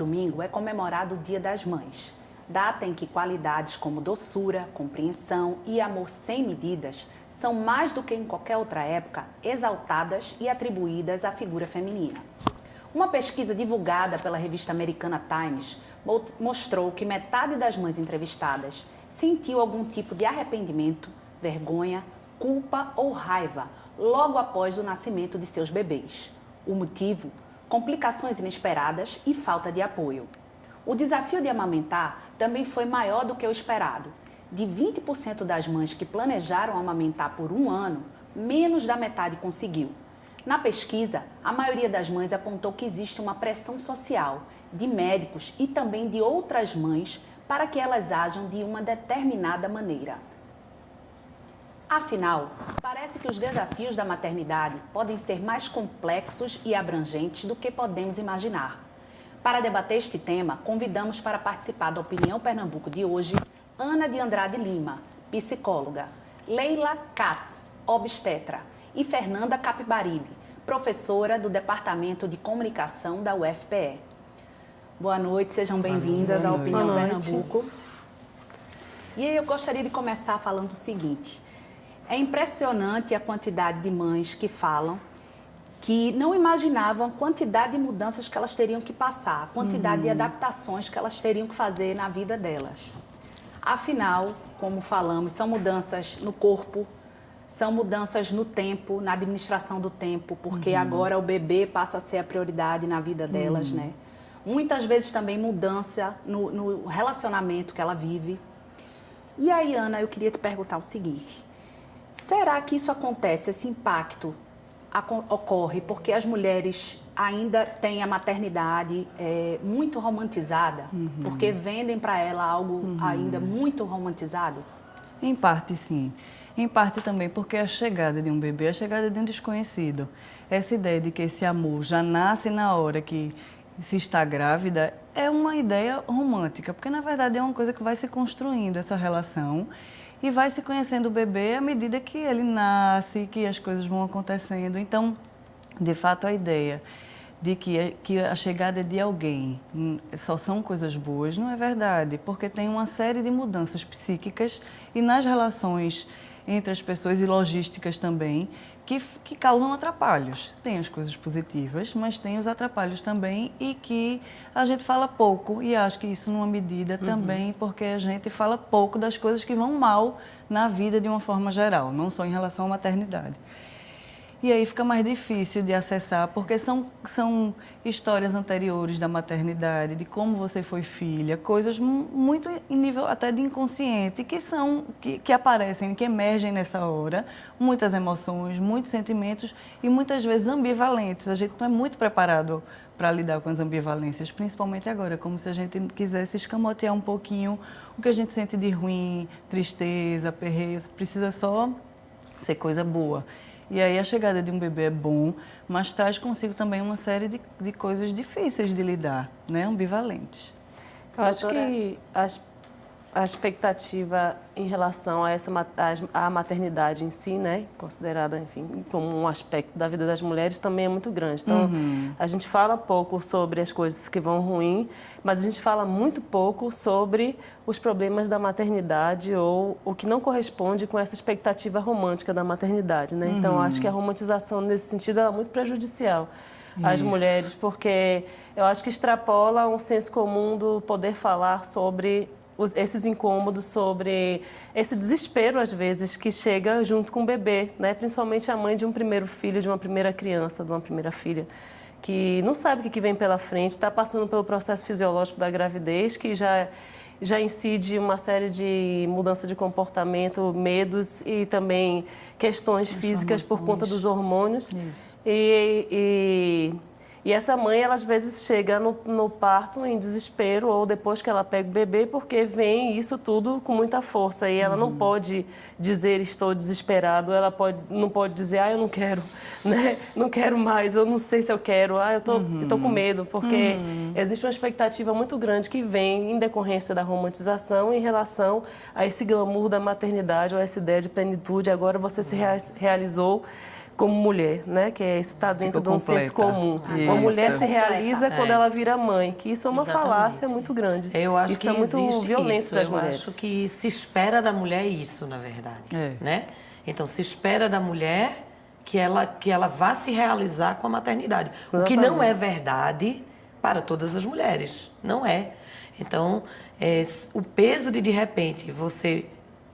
domingo é comemorado o Dia das Mães, data em que qualidades como doçura, compreensão e amor sem medidas são mais do que em qualquer outra época exaltadas e atribuídas à figura feminina. Uma pesquisa divulgada pela revista americana Times mostrou que metade das mães entrevistadas sentiu algum tipo de arrependimento, vergonha, culpa ou raiva logo após o nascimento de seus bebês. O motivo? Complicações inesperadas e falta de apoio. O desafio de amamentar também foi maior do que o esperado. De 20% das mães que planejaram amamentar por um ano, menos da metade conseguiu. Na pesquisa, a maioria das mães apontou que existe uma pressão social, de médicos e também de outras mães, para que elas ajam de uma determinada maneira. Afinal, parece que os desafios da maternidade podem ser mais complexos e abrangentes do que podemos imaginar. Para debater este tema, convidamos para participar da Opinião Pernambuco de hoje, Ana de Andrade Lima, psicóloga, Leila Katz, obstetra, e Fernanda Capibaribe, professora do Departamento de Comunicação da UFPE. Boa noite, sejam bem-vindas à Opinião Pernambuco. E aí eu gostaria de começar falando o seguinte: é impressionante a quantidade de mães que falam que não imaginavam a quantidade de mudanças que elas teriam que passar, a quantidade de adaptações que elas teriam que fazer na vida delas. Afinal, como falamos, são mudanças no corpo, são mudanças no tempo, na administração do tempo, porque agora o bebê passa a ser a prioridade na vida delas, né? Muitas vezes também mudança no relacionamento que ela vive. E aí, Ana, eu queria te perguntar o seguinte: será que isso acontece, esse impacto ocorre porque as mulheres ainda têm a maternidade muito romantizada? Porque vendem para ela algo ainda muito romantizado? Em parte, sim. Em parte também porque a chegada de um bebê, a chegada de um desconhecido, essa ideia de que esse amor já nasce na hora que se está grávida, é uma ideia romântica, porque na verdade é uma coisa que vai se construindo, essa relação, e vai se conhecendo o bebê à medida que ele nasce, que as coisas vão acontecendo. Então, de fato, a ideia de que a chegada de alguém só são coisas boas não é verdade, porque tem uma série de mudanças psíquicas e nas relações entre as pessoas e logísticas também, que causam atrapalhos. Tem as coisas positivas, mas tem os atrapalhos também e que a gente fala pouco, e acho que isso numa medida também porque a gente fala pouco das coisas que vão mal na vida de uma forma geral, não só em relação à maternidade. E aí fica mais difícil de acessar, porque são histórias anteriores da maternidade, de como você foi filha, coisas muito em nível até de inconsciente, que aparecem, que emergem nessa hora, muitas emoções, muitos sentimentos e muitas vezes ambivalentes. A gente não é muito preparado para lidar com as ambivalências, principalmente agora, como se a gente quisesse escamotear um pouquinho o que a gente sente de ruim, tristeza, aperreio, precisa só ser coisa boa. E aí a chegada de um bebê é bom, mas traz consigo também uma série de coisas difíceis de lidar, né? Ambivalentes. Eu acho que a expectativa em relação a a maternidade em si, né, considerada, enfim, como um aspecto da vida das mulheres, também é muito grande. Então, a gente fala pouco sobre as coisas que vão ruim, mas a gente fala muito pouco sobre os problemas da maternidade ou o que não corresponde com essa expectativa romântica da maternidade, né? Então, acho que a romantização, nesse sentido, é muito prejudicial às mulheres, porque eu acho que extrapola um senso comum do poder falar sobre esses incômodos, sobre esse desespero, às vezes, que chega junto com o bebê, né? Principalmente a mãe de um primeiro filho, de uma primeira criança, de uma primeira filha, que não sabe o que vem pela frente, está passando pelo processo fisiológico da gravidez, que já incide uma série de mudança de comportamento, medos e também questões físicas por conta dos hormônios. Isso. E essa mãe, ela às vezes chega no parto em desespero ou depois que ela pega o bebê, porque vem isso tudo com muita força e ela não pode dizer estou desesperado, ela não pode dizer eu não quero, né? Não quero mais, eu não sei se eu quero, eu tô com medo, porque existe uma expectativa muito grande que vem em decorrência da romantização em relação a esse glamour da maternidade ou essa ideia de plenitude, agora você se realizou como mulher, né? Que isso está dentro de um senso comum. Isso. Uma mulher se realiza É. quando ela vira mãe, que isso é uma Exatamente. falácia muito grande. Eu acho isso que é muito existe violento isso. para as Eu mulheres. acho que se espera da mulher isso, na verdade. Né? Então, se espera da mulher que ela vá se realizar com a maternidade. O que não é verdade para todas as mulheres. Não é. Então, o peso de repente, você,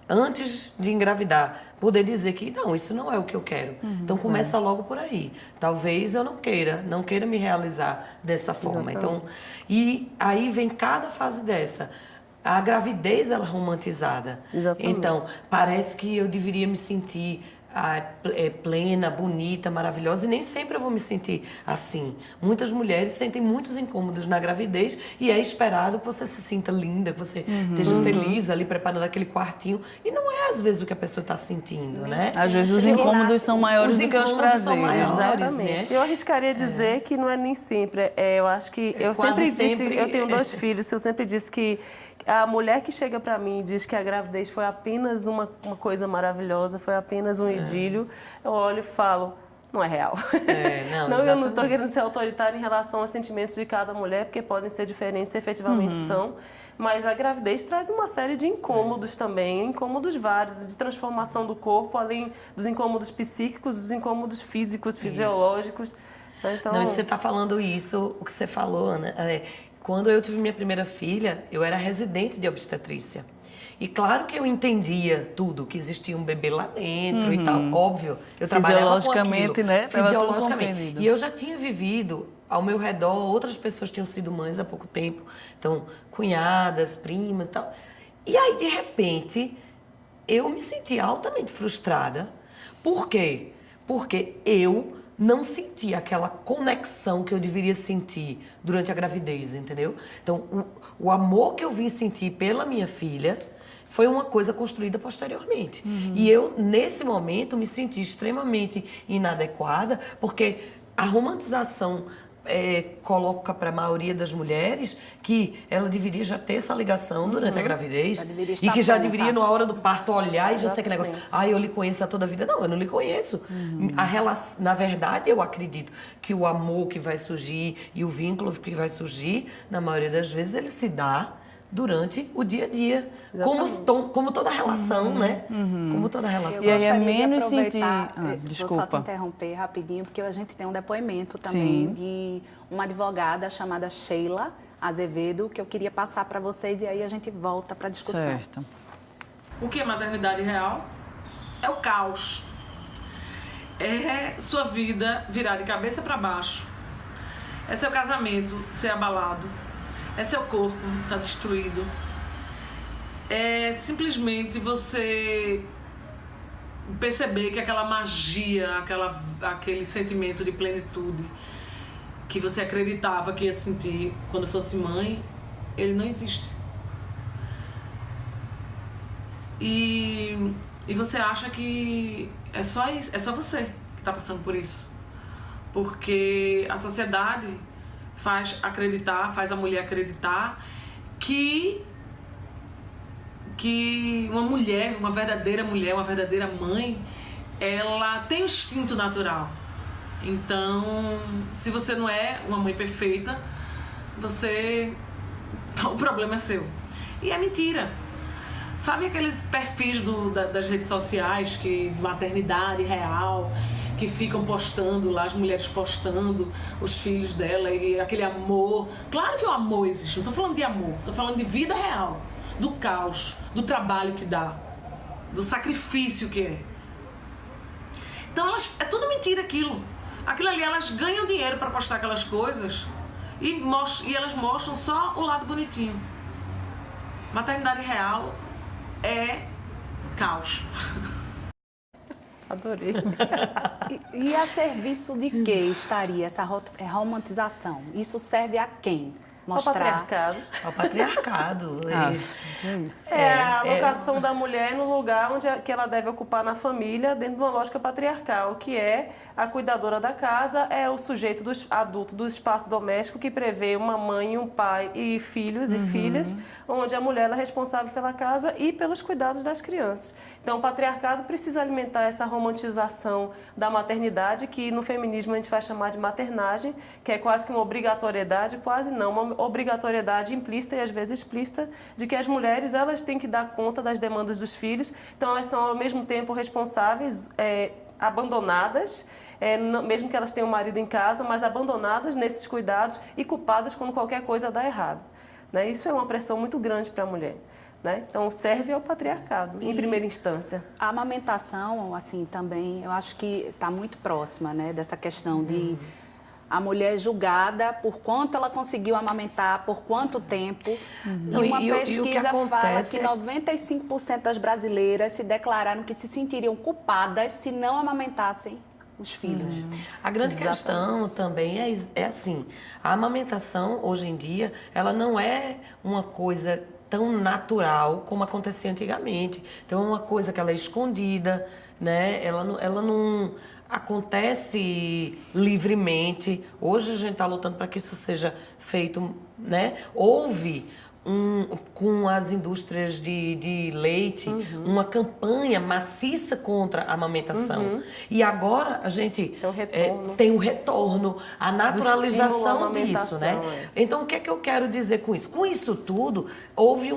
antes de engravidar, poder dizer que não, isso não é o que eu quero. Então começa logo por aí. Talvez eu não queira me realizar dessa forma. Então, e aí vem cada fase dessa. A gravidez, ela é romantizada. Exatamente. Então, parece que eu deveria me sentir plena, bonita, maravilhosa, e nem sempre eu vou me sentir assim. Muitas mulheres sentem muitos incômodos na gravidez e é esperado que você se sinta linda, que você esteja feliz ali preparando aquele quartinho, e não é às vezes o que a pessoa está sentindo, né? Às vezes os incômodos são maiores do que os prazeres. São maiores, Exatamente. né? Eu arriscaria dizer que não é nem sempre. Eu acho que eu sempre disse, eu tenho 2 filhos, eu sempre disse que a mulher que chega para mim e diz que a gravidez foi apenas uma coisa maravilhosa, foi apenas um idílio, eu olho e falo, não é real. Não, Eu não estou querendo ser autoritária em relação aos sentimentos de cada mulher, porque podem ser diferentes, efetivamente são. Mas a gravidez traz uma série de incômodos também, incômodos vários, de transformação do corpo, além dos incômodos psíquicos, dos incômodos físicos, fisiológicos. Então... Não, e você está falando isso, o que você falou, Ana, quando eu tive minha primeira filha, eu era residente de obstetrícia. E claro que eu entendia tudo, que existia um bebê lá dentro e tal, óbvio. Eu trabalhava com aquilo. Né? Fisiologicamente. E eu já tinha vivido ao meu redor, outras pessoas tinham sido mães há pouco tempo. Então, cunhadas, primas e tal. E aí, de repente, eu me senti altamente frustrada. Por quê? Porque eu não senti aquela conexão que eu deveria sentir durante a gravidez, entendeu? Então, o amor que eu vim sentir pela minha filha foi uma coisa construída posteriormente. E eu, nesse momento, me senti extremamente inadequada, porque a romantização coloca para a maioria das mulheres que ela deveria já ter essa ligação durante a gravidez e que já deveria, na hora do parto, olhar e já ser aquele negócio, eu lhe conheço há toda a vida. Não, eu não lhe conheço. Na verdade, eu acredito que o amor que vai surgir e o vínculo que vai surgir, na maioria das vezes, ele se dá durante o dia a dia. Como toda relação, né? Como toda relação. Eu gostaria menos de aproveitar, desculpa. vou só te interromper rapidinho, porque a gente tem um depoimento também de uma advogada chamada Sheila Azevedo, que eu queria passar para vocês e aí a gente volta para a discussão. Certo. O que é maternidade real? É o caos. É sua vida virar de cabeça para baixo. É seu casamento ser abalado. É seu corpo estar destruído. É simplesmente você perceber que aquela magia, aquele sentimento de plenitude que você acreditava que ia sentir quando fosse mãe, ele não existe. E você acha que é só isso, é só você que está passando por isso. Porque a sociedade faz a mulher acreditar que uma mulher, uma verdadeira mãe, ela tem um instinto natural. Então, se você não é uma mãe perfeita, o problema é seu. E é mentira. Sabe aqueles perfis das redes sociais, de maternidade real, que ficam postando lá, as mulheres postando os filhos dela e aquele amor. Claro que o amor existe, não estou falando de amor, estou falando de vida real, do caos, do trabalho que dá, do sacrifício que é. Então é tudo mentira aquilo. Aquilo ali, elas ganham dinheiro para postar aquelas coisas e elas mostram só o lado bonitinho. Maternidade real é caos. Adorei. E a serviço de que estaria essa romantização? Isso serve a quem? Mostrar Ao patriarcado. A alocação da mulher no lugar que ela deve ocupar na família, dentro de uma lógica patriarcal, que é a cuidadora da casa, é o sujeito adulto do espaço doméstico que prevê uma mãe, um pai e filhos e filhas, onde a mulher ela é responsável pela casa e pelos cuidados das crianças. Então, o patriarcado precisa alimentar essa romantização da maternidade, que no feminismo a gente vai chamar de maternagem, que é quase que uma obrigatoriedade, quase não, uma obrigatoriedade implícita e às vezes explícita, de que as mulheres elas têm que dar conta das demandas dos filhos, então elas são ao mesmo tempo responsáveis, abandonadas, mesmo que elas tenham o marido em casa, mas abandonadas nesses cuidados e culpadas quando qualquer coisa dá errado. Né? Isso é uma pressão muito grande para a mulher. Né? Então, serve ao patriarcado, em primeira instância. A amamentação, assim, também, eu acho que está muito próxima, né, dessa questão de a mulher julgada por quanto ela conseguiu amamentar, por quanto tempo. E uma pesquisa fala que 95% das brasileiras se declararam que se sentiriam culpadas se não amamentassem os filhos. A grande questão também é assim, a amamentação, hoje em dia, ela não é uma coisa tão natural como acontecia antigamente. Então, é uma coisa que ela é escondida, né? Ela não acontece livremente. Hoje a gente está lutando para que isso seja feito, né? Houve com as indústrias de leite, uma campanha maciça contra a amamentação. E agora a gente tem o retorno, a naturalização disso, né? Então, o que é que eu quero dizer com isso? Com isso tudo, houve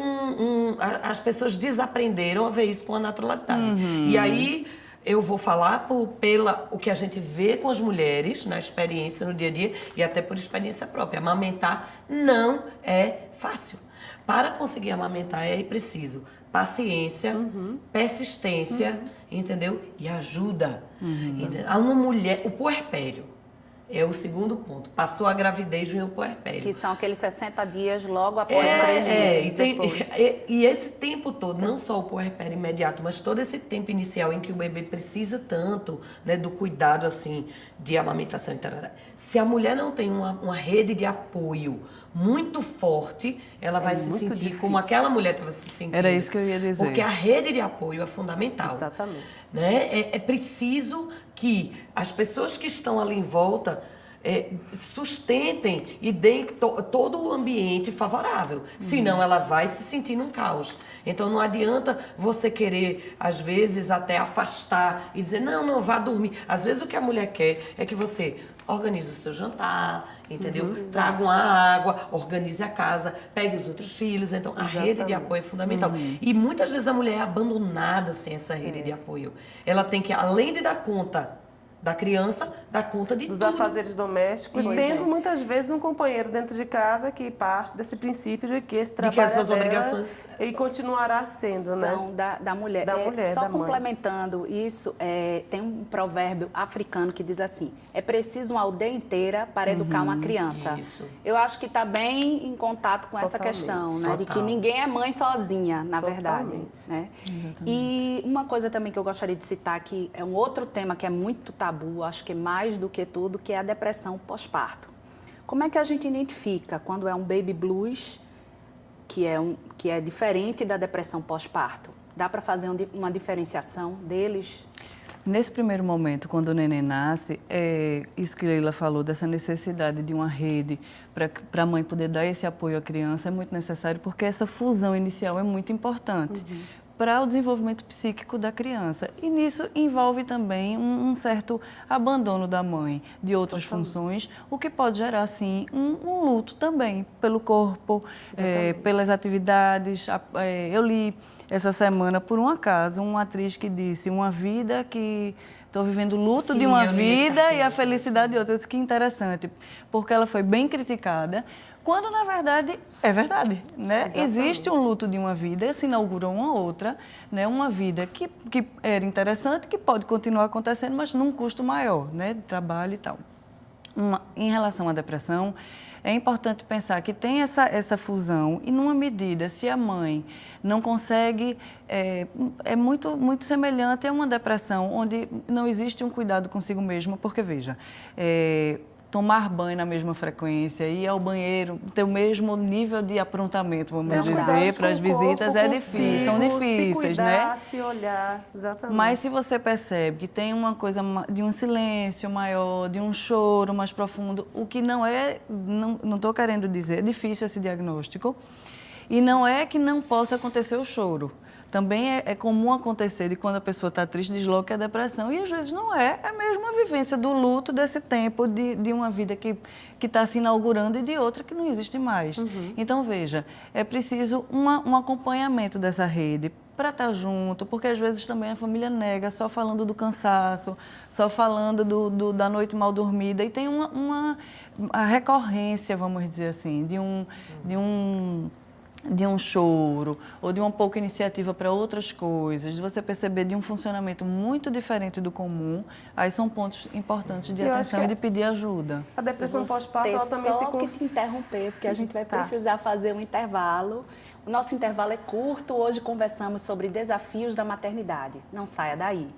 as pessoas desaprenderam a ver isso com a naturalidade. E aí, eu vou falar o que a gente vê com as mulheres, na experiência, no dia a dia, e até por experiência própria. Amamentar não é fácil. Para conseguir amamentar é preciso paciência, persistência, entendeu? E ajuda. A uma mulher, o puerpério é o segundo ponto. Passou a gravidez, vem o puerpério. Que são aqueles 60 dias logo após a gravidez. E esse tempo todo, não só o puerpério imediato, mas todo esse tempo inicial em que o bebê precisa tanto, né, do cuidado assim de amamentação. Se a mulher não tem uma rede de apoio muito forte, ela vai se sentir difícil. Como aquela mulher estava se sentindo. Era isso que eu ia dizer. Porque a rede de apoio é fundamental. Exatamente. Né? É preciso que as pessoas que estão ali em volta sustentem e deem todo o ambiente favorável. Senão ela vai se sentir num caos. Então não adianta você querer, às vezes, até afastar e dizer, não, vá dormir. Às vezes o que a mulher quer é que você organize o seu jantar, entendeu? Traga uma água, organize a casa, pegue os outros filhos. Então, a rede de apoio é fundamental. E muitas vezes a mulher é abandonada sem essa rede de apoio. Ela tem que, além de dar conta da criança, dar conta de dos tudo. afazeres domésticos, tendo muitas vezes um companheiro dentro de casa que parte desse princípio de que esse trabalho as suas obrigações e continuará sendo, né? São da mulher. Só complementando isso, tem um provérbio africano que diz assim, é preciso uma aldeia inteira para educar uma criança. Isso. Eu acho que está bem em contato com essa questão, né? De que ninguém é mãe sozinha, na verdade. Né? E uma coisa também que eu gostaria de citar, que é um outro tema que é muito tabu, acho que mais do que tudo, que é a depressão pós-parto. Como é que a gente identifica quando é um baby blues, que é diferente da depressão pós-parto? Dá para fazer uma diferenciação deles? Nesse primeiro momento, quando o neném nasce, isso que Leila falou, dessa necessidade de uma rede para a mãe poder dar esse apoio à criança, é muito necessário, porque essa fusão inicial é muito importante para o desenvolvimento psíquico da criança. E nisso envolve também um certo abandono da mãe de outras funções, o que pode gerar, sim, um luto também pelo corpo, pelas atividades. Eu li essa semana, por um acaso, uma atriz que disse uma vida que... Estou vivendo o luto de uma vida e a felicidade de outra. Isso que interessante, porque ela foi bem criticada, quando, na verdade, é verdade, né? Existe um luto de uma vida, se inaugura uma outra, né? Uma vida que era interessante, que pode continuar acontecendo, mas num custo maior, né? De trabalho e tal. Em relação à depressão, é importante pensar que tem essa fusão e, numa medida, se a mãe não consegue, é muito, muito semelhante a uma depressão, onde não existe um cuidado consigo mesma, porque, veja, tomar banho na mesma frequência, ir ao banheiro, ter o mesmo nível de aprontamento, vamos dizer, para as visitas, é difícil, são difíceis, se cuidar, né? Se olhar, exatamente. Mas se você percebe que tem uma coisa de um silêncio maior, de um choro mais profundo, o que não estou querendo dizer, é difícil esse diagnóstico, E não é que não possa acontecer o choro. Também é comum acontecer de quando a pessoa está triste, desloca a depressão. E às vezes não é. É mesmo a vivência do luto desse tempo, de uma vida que está se inaugurando e de outra que não existe mais. Então, veja, é preciso um acompanhamento dessa rede para estar junto, porque às vezes também a família nega, só falando do cansaço, só falando da noite mal dormida. E tem a recorrência, vamos dizer assim, de um choro ou de uma pouca iniciativa para outras coisas, de você perceber de um funcionamento muito diferente do comum, aí são pontos importantes de atenção e de pedir ajuda. A depressão pós-parto, ela também só que te interromper, porque a gente vai precisar fazer um intervalo. O nosso intervalo é curto, hoje conversamos sobre desafios da maternidade. Não saia daí.